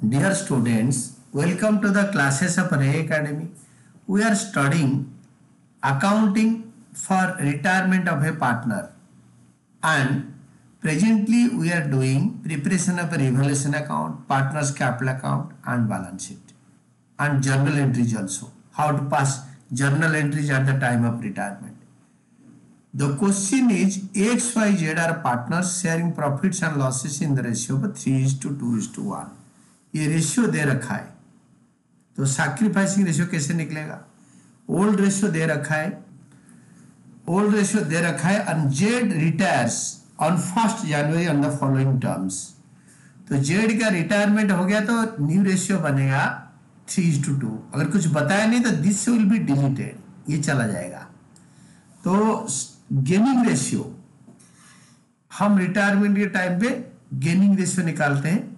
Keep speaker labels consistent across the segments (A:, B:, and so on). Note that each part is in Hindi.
A: Dear students, welcome to the classes of Ray Academy. We are studying accounting for retirement of a partner, and presently we are doing preparation of a revaluation account, partner's capital account and balance sheet, and journal entries also. How to pass journal entries at the time of retirement. The question is X, Y, Z are partners sharing profits and losses in the ratio of 3:2:1. ये रेशियो दे रखा है, तो सैक्रिफाइसिंग रेशियो कैसे निकलेगा? ओल्ड रेशियो दे रखा है, ओल्ड रेशियो दे रखा है and Z retires on 1 January on the following terms. तो जेड का रिटायरमेंट हो गया तो न्यू रेशियो बनेगा 3:2। अगर कुछ बताया नहीं तो दिस विल बी डिलीटेड, ये चला जाएगा। तो गेनिंग रेशियो हम रिटायरमेंट के टाइम पे गेनिंग रेशियो निकालते हैं।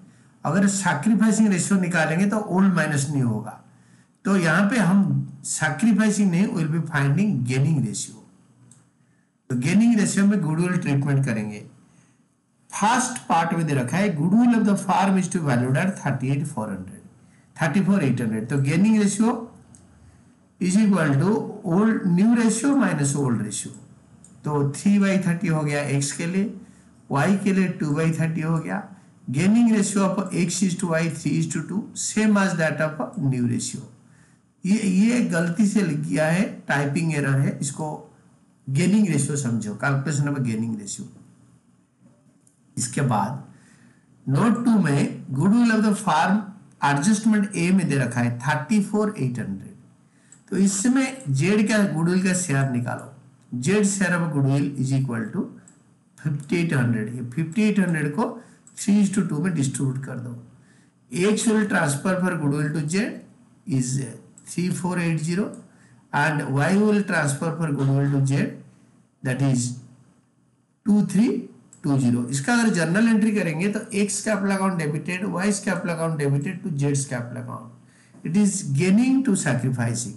A: अगर सैक्रिफाइसिंग रेशियो निकालेंगे तो ओल्ड माइनस न्यू होगा, तो यहां पे हम सैक्रिफाइसिंग नहीं, will be finding gaining ratio. तो गेनिंग रेशियो में गुडविल ट्रीटमेंट करेंगे। फर्स्ट पार्ट में दे रखा है goodwill of the firm is to valued at 34,800। तो gaining ratio is equal to old new ratio minus old ratio. तो 3/30 हो गया एक्स के लिए, वाई के लिए 2/30 हो गया। Gaining ratio of x is to y 3:2 same as that of new ratio. ये गलती से लिख गया है, टाइपिंग एरर है, इसको गेनिंग रेशियो समझो, कैलकुलेशन ऑफ गेनिंग रेशियो। इसके बाद नोट 2 में goodwill of the firm adjustment A में दे रखा है 34,800। तो इसमें जेड का गुडविल का शेयर निकालो। Z share of goodwill is equal to 5,800। ये 5,800 को 3:2 में डिस्ट्रीब्यूट कर दो। X will transfer for goodwill to Z is 3480 and Y will transfer for goodwill to Z that is 2320। इसका अगर जर्नल एंट्री करेंगे तो X capital account debited, Y capital account debited to जेड्स capital account. It is gaining to sacrificing,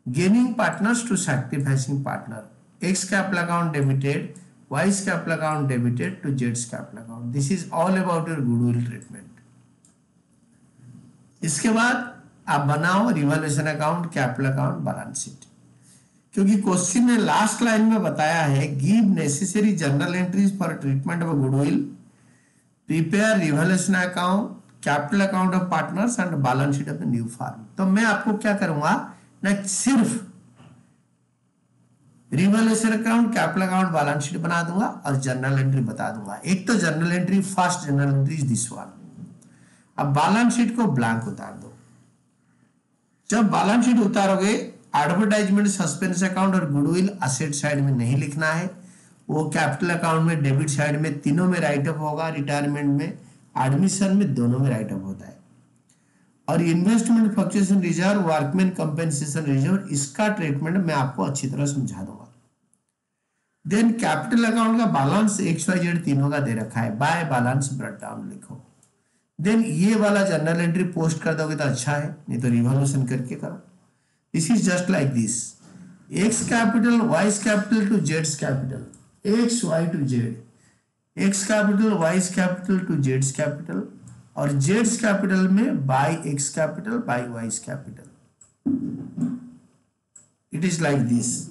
A: gaining partners to sacrificing partner. X capital account debited, Y's capital account debited to Z's capital account. This is all about your goodwill treatment. इसके बाद आप बनाओ revaluation account, capital account, balance sheet. क्योंकि क्वेश्चन ने लास्ट लाइन में बताया है give necessary journal entries for treatment of goodwill, prepare revaluation account, capital account of partners and balance sheet of the new firm. तो मैं आपको क्या करूंगा ना, सिर्फ revaluation account, capital account, balance sheet बना दूंगा और जर्नल एंट्री बता दूंगा। एक तो journal entry, first journal entry is this one. अब बैलेंस शीट को ब्लैंक उतार दो। जब बैलेंस शीट उतारोगे, एडवर्टाइजमेंट, सस्पेंस अकाउंट और गुडविल असेट साइड में नहीं लिखना है, वो कैपिटल अकाउंट में, डेबिट साइड में, तीनों में राइट अप होगा। रिटायरमेंट में, एडमिशन में, दोनों में राइट अप होता है। और investment fluctuation reserve, workman compensation reserve, इसका ट्रीटमेंट मैं आपको अच्छी तरह समझा दूंगा। देन कैपिटल अकाउंट का बैलेंस XYZ तीनों का दे रखा है, बाय बैलेंस ब्रेकडाउन लिखो। देन ये वाला जर्नल एंट्री पोस्ट कर दोगे तो अच्छा है, नहीं तो रिवॉल्यूशन करके करो। This is just like this, x capital wise capital to जेड्स capital, x Y to Z, x capital wise capital to जेड्स कैपिटल, और जेड्स कैपिटल में bye x capital by wise capital. It is like this,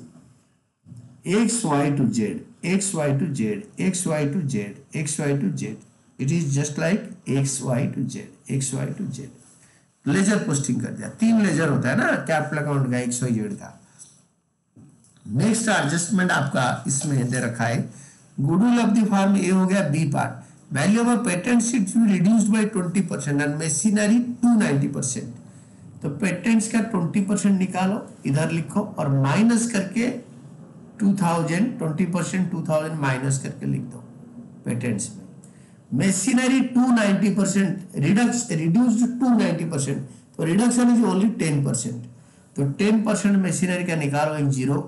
A: x Y to Z, x Y to Z, x Y to Z, x Y to Z. It is just like x Y to Z, x Y to Z. Ledger posting कर दिया, 3 लेजर होता है ना कैपिटल अकाउंट का, एक्स वाई जेड का। नेक्स्ट एडजस्टमेंट आपका इसमें दे रखा है गुडविल ऑफ द फर्म, ये हो गया B part. Value of patent sheet reduced by 20% and machinery 290%। तो पेटेंट्स का 20% निकालो, इधर लिखो और माइनस करके 2000, 20% 2000 माइनस करके लिख दो पेटेंट्स में। मशीनरी 290%, रिड्यूस्ड 290%, तो रिडक्शन इज ओनली 10%। तो 10% मशीनरी का निकालो, एक जीरो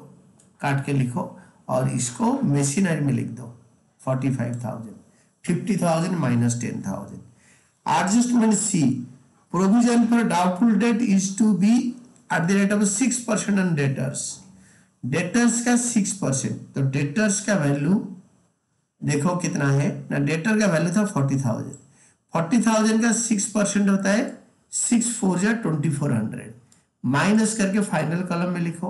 A: काट के लिखो और इसको मशीनरी में लिख दो 45,000, 50,000 minus 10,000। Adjustment C, provision for doubtful debt is to be at the rate of 6% on debtors. Debtors का 6%, तो डेटर्स का वैल्यू देखो कितना है ना, डेटर का वैल्यू था 40,000, 40,000 का 6% होता है 6 4 जा 2400, माइनस करके फाइनल कॉलम में लिखो।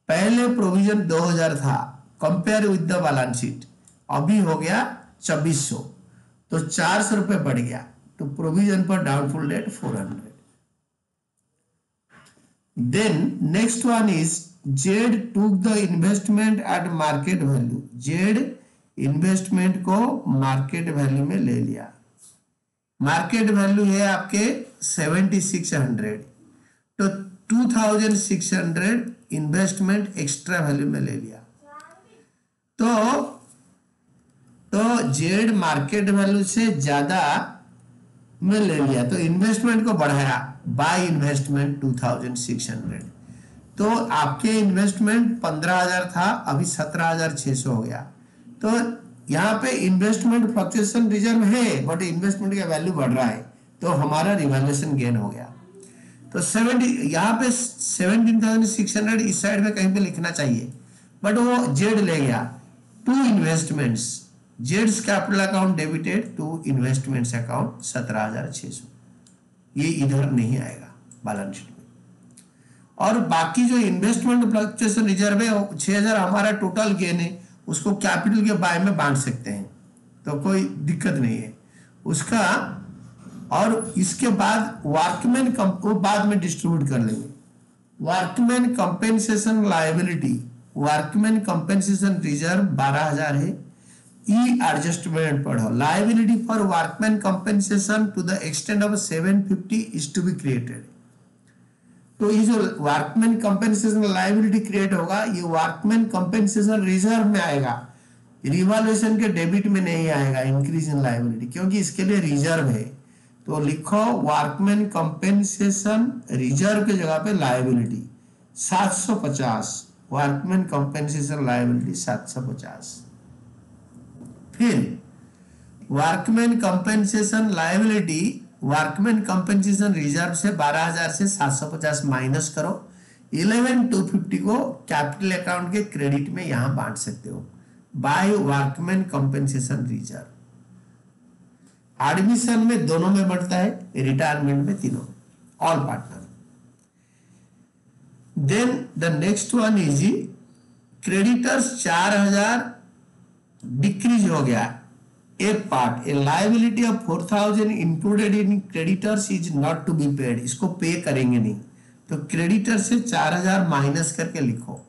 A: पहले प्रोविजन 2000 था, compare with the balance sheet, अभी हो गया 2400, तो 400 रुपए बढ़ गया, तो प्रोविजन पर doubtful debt 400। Then next one is Z took the investment at market value. Z investment को मार्केट वैल्यू में ले लिया। मार्केट वैल्यू है आपके 7600, तो 2600 इन्वेस्टमेंट एक्स्ट्रा वैल्यू में ले लिया। तो जेड मार्केट वैल्यू से ज्यादा में ले लिया, तो इन्वेस्टमेंट को बढ़ाया बाय इन्वेस्टमेंट 2600। तो आपके इन्वेस्टमेंट 15,000 था, अभी 17,600 हो गया। तो यहाँ पे इन्वेस्टमेंट फ्लक्चुएशन रिजर्व है, बट इन्वेस्टमेंट का वैल्यू बढ़ रहा है, तो हमारा रिवैल्यूएशन गेन हो गया। तो 17,600 इस साइड में कहीं पे लिखना चाहिए, बट वो जेड ले गया। टू इन्वेस्टमेंट्स, जेड्स capital account debited to investments account 17,600, ये इधर नहीं आएगा बैलेंस शीट में। और बाकी जो इन्वेस्टमेंट फ्लक्चुएशन रिजर्व है 6,000 हमारा टोटल गेन है, उसको कैपिटल के बाय में बांट सकते हैं, तो कोई दिक्कत नहीं है उसका। और इसके बाद वर्कमैन को बाद में डिस्ट्रीब्यूट कर लेंगे। Workman compensation liability, workman compensation reserve 12,000 है। ई एडजस्टमेंट पढ़ो, liability for workman compensation to the extent of 750 is to be created. तो ये जो वर्कमैन कंपेंसेशन लायबिलिटी क्रिएट होगा, ये वर्कमैन कंपेंसेशन रिजर्व में आएगा, रिवैल्यूएशन के डेबिट में नहीं आएगा इंक्रीज इन लायबिलिटी, क्योंकि इसके लिए रिजर्व है। तो लिखो वर्कमैन कंपेंसेशन रिजर्व की जगह पे लायबिलिटी 750, वर्कमैन कंपेंसेशन लायबिलिटी 750। फिर workman compensation liability, workman compensation reserve से 12,000 से 750 माइनस करो, 11,250 को कैपिटल अकाउंट के क्रेडिट में यहां बांट सकते हो by workman compensation reserve. Admission में दोनों में बढ़ता है, रिटायरमेंट में तीनों, all partner. Then the next one is creditors 4,000 decrease हो गया। A part, a liability of 4,000 included in creditors is not to be paid, इसको पे करेंगे नहीं, तो क्रेडिटर से 4,000 माइनस करके लिखो।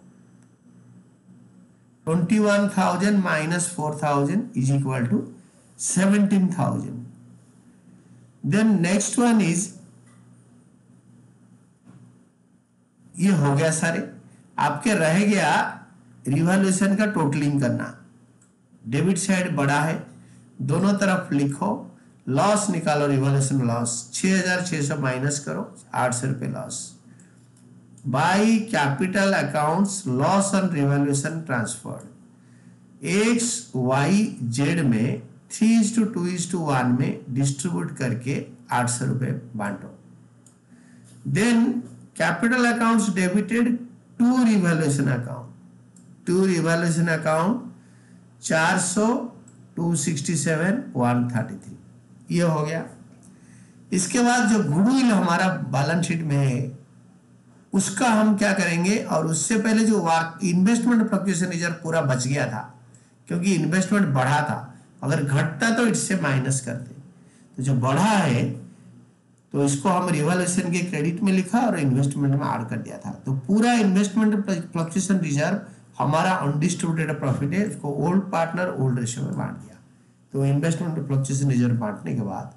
A: 21,000 minus 4,000 is equal to 17,000। Then next one is, ये हो गया सारे। आपके रह गया रिवैल्यूएशन का टोटलिंग करना। डेबिट साइड बड़ा है, दोनों तरफ लिखो, लॉस निकालो, रिवैल्यूएशन लॉस 6,600 माइनस करो 800 रुपए loss by capital accounts loss on revaluation transferred. X Y Z में 3:2:1 में डिस्ट्रीब्यूट करके 800 रुपए बांटो। Then capital accounts debited to revaluation account, to revaluation account 400, 267, 133, ये हो गया। इसके बाद जो गुडविल हमारा बैलेंस शीट में है उसका हम क्या करेंगे, और उससे पहले जो इन्वेस्टमेंट फ्लक्चुएशन रिजर्व पूरा बच गया था, क्योंकि इन्वेस्टमेंट बढ़ा था, अगर घटता तो इससे माइनस करते, तो जो बढ़ा है तो इसको हम रिवैल्यूएशन के क्रेडिट में लिखा और इन्वेस्टमेंट में ऐड कर दिया था। तो पूरा इन्वेस्टमेंट फ्लक्चुएशन रिजर्व हमारा अनडिस्ट्रीब्यूटेड प्रॉफिट है, इसको ओल्ड पार्टनर ओल्ड रेशियो में बांट दिया। तो इन्वेस्टमेंट फ्लक्चुएशन रिजर्व बांटने के बाद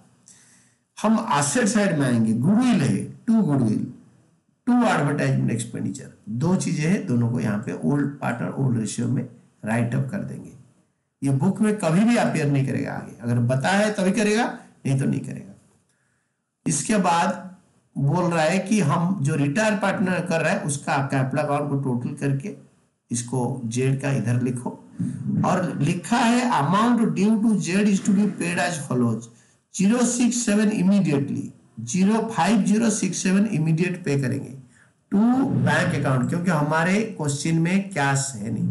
A: हम एसेट साइड में आएंगे। गुडविल है, to goodwill, to advertisement expenditure, दो चीजें हैं, दोनों को यहाँ पे ओल्ड पार्टनर ओल्ड रेशियो में राइट अप कर देंगे। ये बुक में कभी भी अपेयर नहीं करेगा आगे, अगर बताया है तभी करेगा, नहीं तो नहीं करेगा। इसके बाद बोल रहा है कि हम जो रिटायर पार्टनर कर रहा है उसका कैपिटल अकाउंट को टोटल करके इसको जेड का इधर लिखो, और लिखा है amount due to Z is to be paid as follows 067 immediately, 05067 immediate pay करेंगे टू बैंक अकाउंट, क्योंकि हमारे क्वेश्चन में कैश है नहीं,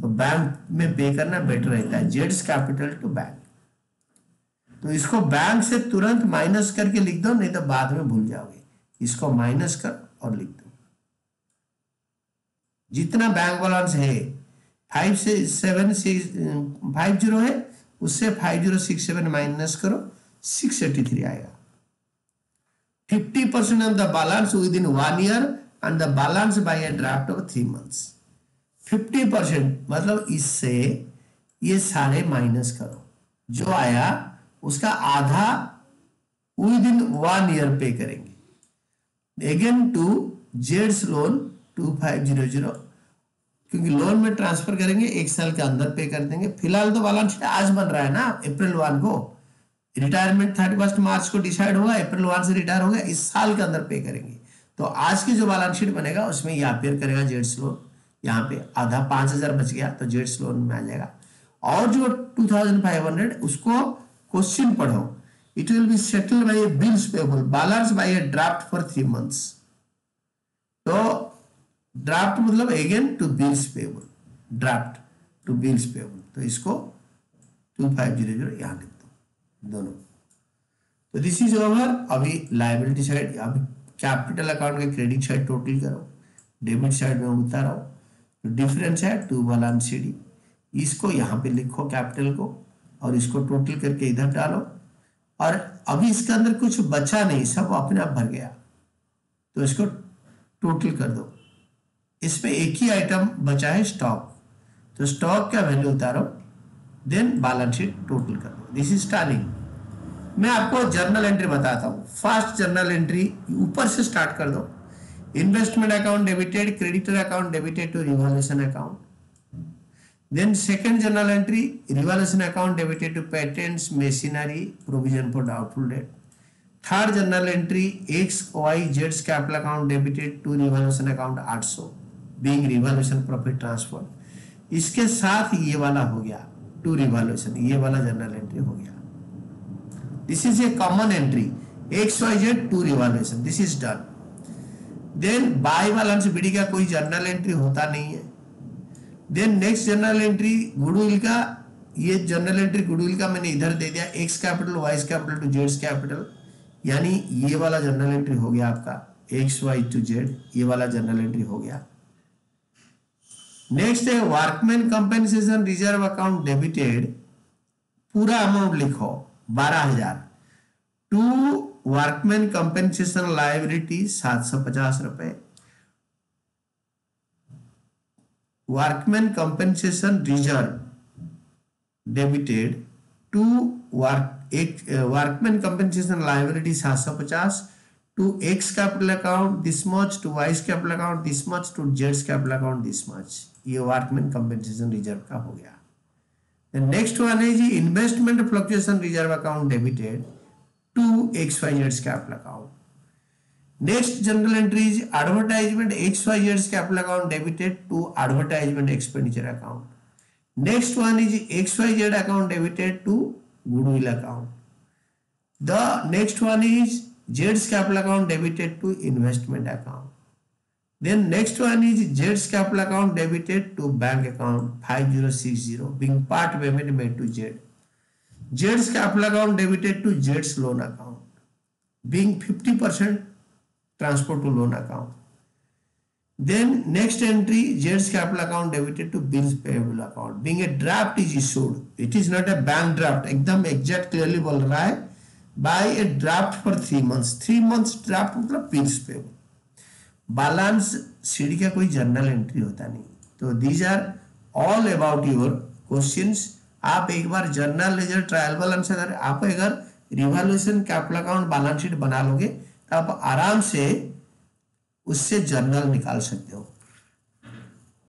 A: तो बैंक में पे करना बेटर रहता है, जेड्स कैपिटल टू बैंक। तो इसको बैंक से तुरंत माइनस करके लिख दो, नहीं तो बाद में भूल जाओगे। इसको माइनस कर और लिख दो। जितना बैंक बैलेंस है 5750 है, उससे 5067 माइनस करो, 683 आएगा। 50% of the balance with in 1 year and the balance by a draft of 3 months. 50% मतलब इससे ये सारे माइनस करो, जो आया उसका आधा विद इन 1 ईयर पे करेंगे। अगेन टू जेड्स लोन 2500, क्योंकि लोन में ट्रांसफर करेंगे 1 साल के अंदर पे कर देंगे। फिलहाल तो बैलेंस शीट आज बन रहा है ना, अप्रैल 1 को। रिटायरमेंट 31 मार्च को डिसाइड होगा, अप्रैल 1 से रिटायर होगा, इस साल के अंदर पे करेंगे। तो आज की जो बैलेंस शीट बनेगा उसमें ये अपेयर करेगा जेड्स लोन। यहाँ पे आधा 5000 बच गया तो जेड्स लोन में आ जाएगा। और जो 2500 उसको क्वेश्चन पढ़ो, it will be settled by bills payable balance by a draft for 3 months. तो ड्राफ्ट मतलब again to bills payable, draft to bills payable, तो इसको 2500 यहाँ लिख दो दोनों। तो दिस इज ओवर। अभी लायबिलिटी साइड, अभी कैपिटल अकाउंट के क्रेडिट साइड टोटल करो, डेबिट साइड में उतारो, तो डिफरेंस है टू बैलेंस शीट, इसको यहाँ पे लिखो कैपिटल को, और इसको टोटल करके इधर डालो। और अभी इसके अंदर कुछ बचा नहीं, सब अपने आप भर गया, तो इसको टोटल कर दो। इसमें एक ही आइटम बचा है स्टॉक, तो स्टॉक का वैल्यू उतारो, देन बैलेंस शीट टोटल कर दो। This is starting. मैं आपको जर्नल एंट्री बताता हूँ। फर्स्ट जर्नल एंट्री ऊपर से स्टार्ट कर दो। Investment account debited, creditor account debited to revaluation account. Then second journal entry, revaluation account debited to patents, machinery, provision for doubtful debt. Third journal entry, X, Y, Z's capital account debited to revaluation account 800, being revaluation profit transfer. इसके साथ ये वाला हो गया टू रिवॉल्यूशन, ये वाला जर्नल एंट्री हो गया। This is a common entry, X Y Z to revaluation, this is done. Then by balance BD का कोई जर्नल एंट्री होता नहीं है। Then next journal entry goodwill का, ये जर्नल एंट्री गुडविल का मैंने इधर दे दिया, X capital Y capital to जेड्स कैपिटल, यानी ये वाला जर्नल एंट्री हो गया आपका एक्स वाई टू जेड, ये वाला जर्नल एंट्री हो गया। नेक्स्ट है workman compensation reserve account debited, पूरा अमाउंट लिखो 12000 टू वर्कमैन कंपेंसेशन लायबिलिटी 750 रुपए, workman compensation reserve debited to workman compensation liability 750 to X capital account this much, to Y's capital account this much, to जेड्स कैपिटल अकाउंट दिस मच। ये वर्कमैन कंपेंसेशन रिजर्व का हो गया। नेक्स्ट वन है G investment fluctuation reserve account debited to X Y जेड्स capital account. Next journal entry is advertisement XYZ capital account debited to advertisement expenditure account. Next one is XYZ account debited to goodwill account. The next one is Z's capital account debited to investment account. Then next one is Z's capital account debited to bank account 5060 being part payment made to Z. Z's capital account debited to Z's loan account being 50% transfer to loan account. Then next entry Z's capital account debited to bills payable account being a draft is issued, it is not a bank draft, एकदम एग्जैक्ट क्लियरली बोल रहा है, by a draft for 3 months, 3 months draft मतलब bills payable। बैलेंस शीट का कोई जर्नल एंट्री होता नहीं। तो these are all about your questions. आप एक बार जर्नल लेजर ट्रायल बैलेंस, अगर आप अगर revaluation capital account balance sheet बना लोगे तो आप आराम से उससे जर्नल निकाल सकते हो।